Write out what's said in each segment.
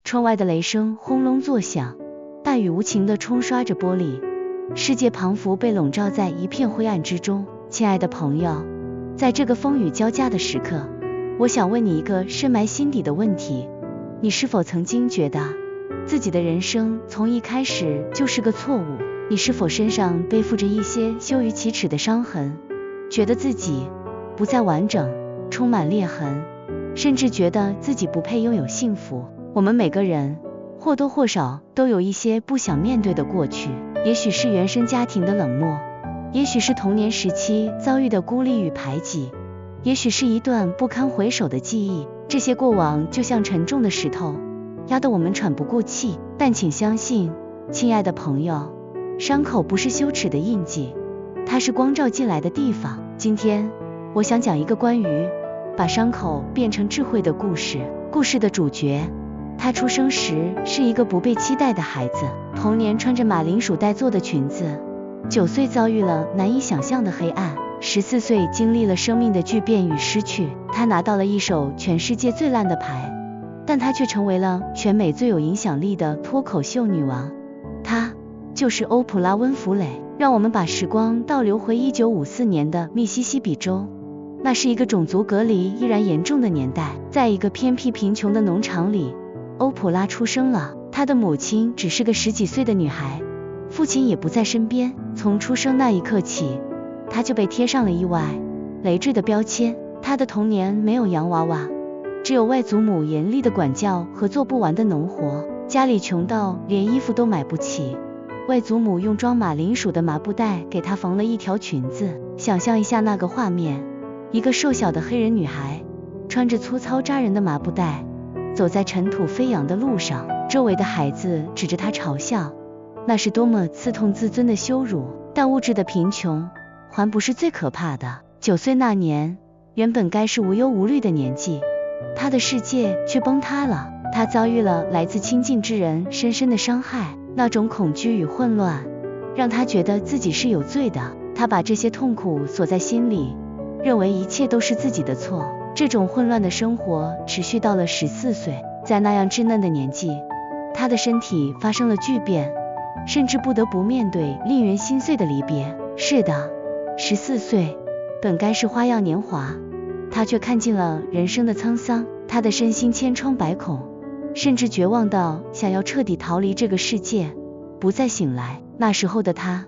窗外的雷声轰隆作响，大雨无情地冲刷着玻璃，世界彷佛被笼罩在一片灰暗之中。亲爱的朋友，在这个风雨交加的时刻，我想问你一个深埋心底的问题，你是否曾经觉得自己的人生从一开始就是个错误？你是否身上背负着一些羞于启齿的伤痕，觉得自己不再完整，充满裂痕，甚至觉得自己不配拥有幸福？我们每个人或多或少都有一些不想面对的过去，也许是原生家庭的冷漠，也许是童年时期遭遇的孤立与排挤，也许是一段不堪回首的记忆。这些过往就像沉重的石头，压得我们喘不过气。但请相信，亲爱的朋友，伤口不是羞耻的印记，它是光照进来的地方。今天我想讲一个关于把伤口变成智慧的故事。故事的主角，他出生时是一个不被期待的孩子，童年穿着马铃薯带做的裙子，9岁遭遇了难以想象的黑暗，14岁经历了生命的巨变与失去。他拿到了一手全世界最烂的牌，但他却成为了全美最有影响力的脱口秀女王。她就是欧普拉·温弗雷。让我们把时光倒流回1954年的密西西比州，那是一个种族隔离依然严重的年代。在一个偏僻贫穷的农场里，欧普拉出生了。她的母亲只是个10几岁的女孩，父亲也不在身边。从出生那一刻起，她就被贴上了意外累赘的标签。她的童年没有洋娃娃，只有外祖母严厉的管教和做不完的农活，家里穷到连衣服都买不起。外祖母用装马铃薯的麻布袋给她缝了一条裙子。想象一下那个画面，一个瘦小的黑人女孩，穿着粗糙扎人的麻布袋，走在尘土飞扬的路上，周围的孩子指着她嘲笑，那是多么刺痛自尊的羞辱。但物质的贫穷还不是最可怕的。9岁那年，原本该是无忧无虑的年纪，她的世界却崩塌了。她遭遇了来自亲近之人深深的伤害，那种恐惧与混乱让她觉得自己是有罪的。她把这些痛苦锁在心里，认为一切都是自己的错。这种混乱的生活持续到了14岁。在那样稚嫩的年纪，她的身体发生了巨变，甚至不得不面对令人心碎的离别。是的，14岁本该是花样年华，她却看尽了人生的沧桑。她的身心千疮百孔，甚至绝望到想要彻底逃离这个世界，不再醒来。那时候的她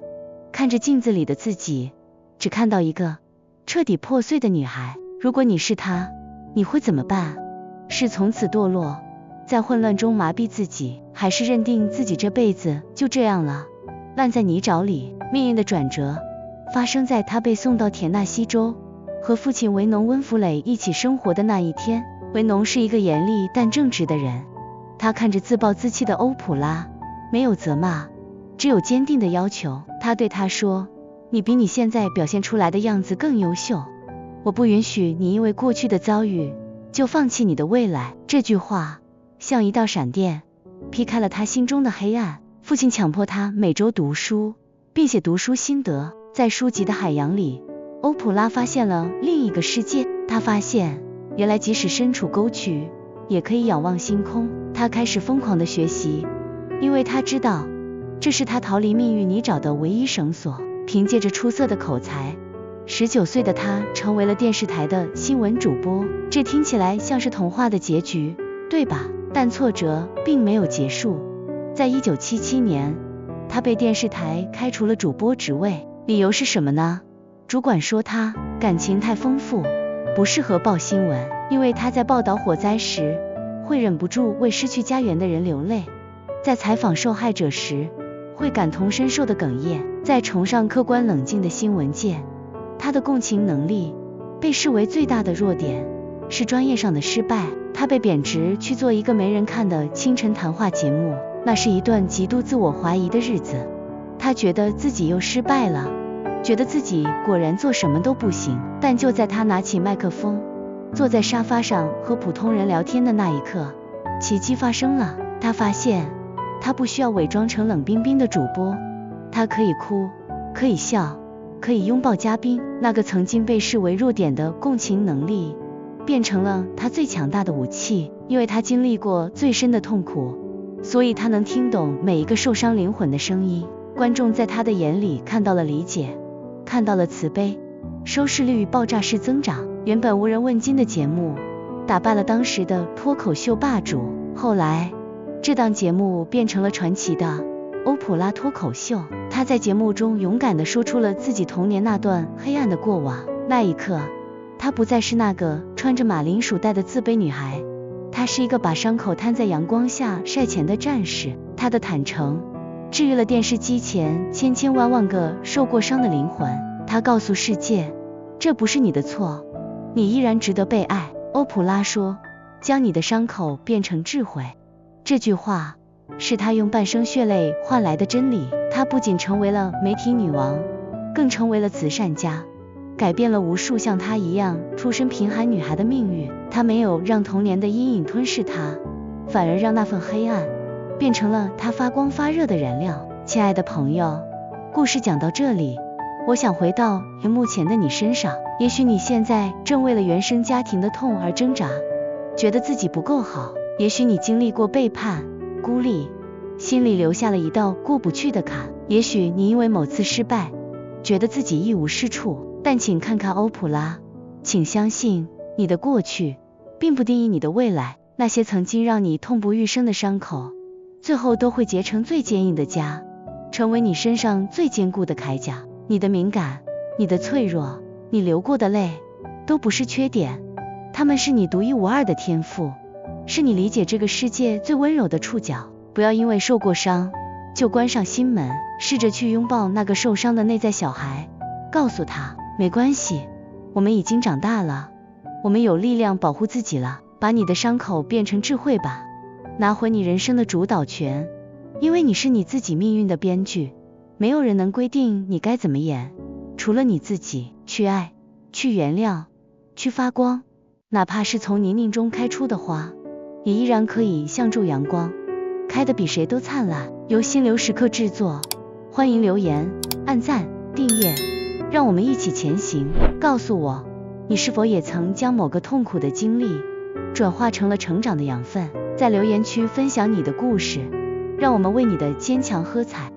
看着镜子里的自己，只看到一个彻底破碎的女孩。如果你是她，你会怎么办？是从此堕落，在混乱中麻痹自己，还是认定自己这辈子就这样了，烂在泥沼里？命运的转折发生在她被送到田纳西州，和父亲维农·温弗雷一起生活的那一天。维农是一个严厉但正直的人，他看着自暴自弃的欧普拉，没有责骂，只有坚定的要求。他对她说，你比你现在表现出来的样子更优秀，我不允许你因为过去的遭遇就放弃你的未来。这句话像一道闪电，劈开了他心中的黑暗。父亲强迫他每周读书，并写读书心得。在书籍的海洋里，欧普拉发现了另一个世界。他发现原来即使身处沟渠，也可以仰望星空。他开始疯狂的学习，因为他知道这是他逃离命运泥沼的唯一绳索。凭借着出色的口才，19岁的他成为了电视台的新闻主播。这听起来像是童话的结局，对吧？但挫折并没有结束。在1977年，他被电视台开除了主播职位，理由是什么呢？主管说他感情太丰富，不适合报新闻，因为他在报道火灾时会忍不住为失去家园的人流泪，在采访受害者时会感同身受的哽咽。在崇尚客观冷静的新闻界，他的共情能力被视为最大的弱点，是专业上的失败。他被贬值去做一个没人看的清晨谈话节目，那是一段极度自我怀疑的日子。他觉得自己又失败了，觉得自己果然做什么都不行。但就在他拿起麦克风，坐在沙发上和普通人聊天的那一刻，奇迹发生了。他发现他不需要伪装成冷冰冰的主播，他可以哭，可以笑，可以拥抱嘉宾。那个曾经被视为弱点的共情能力变成了他最强大的武器。因为他经历过最深的痛苦，所以他能听懂每一个受伤灵魂的声音。观众在他的眼里看到了理解，看到了慈悲，收视率爆炸式增长。原本无人问津的节目打败了当时的脱口秀霸主，后来这档节目变成了传奇的欧普拉脱口秀。他在节目中勇敢地说出了自己童年那段黑暗的过往。那一刻，她不再是那个穿着马铃薯袋的自卑女孩，她是一个把伤口摊在阳光下晒前的战士。她的坦诚治愈了电视机前千千万万个受过伤的灵魂。她告诉世界，这不是你的错，你依然值得被爱。欧普拉说，将你的伤口变成智慧。这句话是她用半生血泪换来的真理。她不仅成为了媒体女王，更成为了慈善家，改变了无数像她一样出身贫寒女孩的命运。她没有让童年的阴影吞噬她，反而让那份黑暗变成了她发光发热的燃料。亲爱的朋友，故事讲到这里，我想回到荧幕前的你身上。也许你现在正为了原生家庭的痛而挣扎，觉得自己不够好。也许你经历过背叛、孤立，心里留下了一道过不去的坎。也许你因为某次失败，觉得自己一无是处。但请看看欧普拉，请相信你的过去并不定义你的未来。那些曾经让你痛不欲生的伤口，最后都会结成最坚硬的痂，成为你身上最坚固的铠甲。你的敏感，你的脆弱，你流过的泪，都不是缺点，它们是你独一无二的天赋，是你理解这个世界最温柔的触角。不要因为受过伤就关上心门，试着去拥抱那个受伤的内在小孩，告诉他，没关系，我们已经长大了，我们有力量保护自己了。把你的伤口变成智慧吧，拿回你人生的主导权，因为你是你自己命运的编剧，没有人能规定你该怎么演，除了你自己。去爱，去原谅，去发光，哪怕是从泥泞中开出的花，也依然可以像束阳光，开得比谁都灿烂。由心流时刻制作，欢迎留言、按赞、订阅，让我们一起前行。告诉我，你是否也曾将某个痛苦的经历转化成了成长的养分？在留言区分享你的故事，让我们为你的坚强喝彩。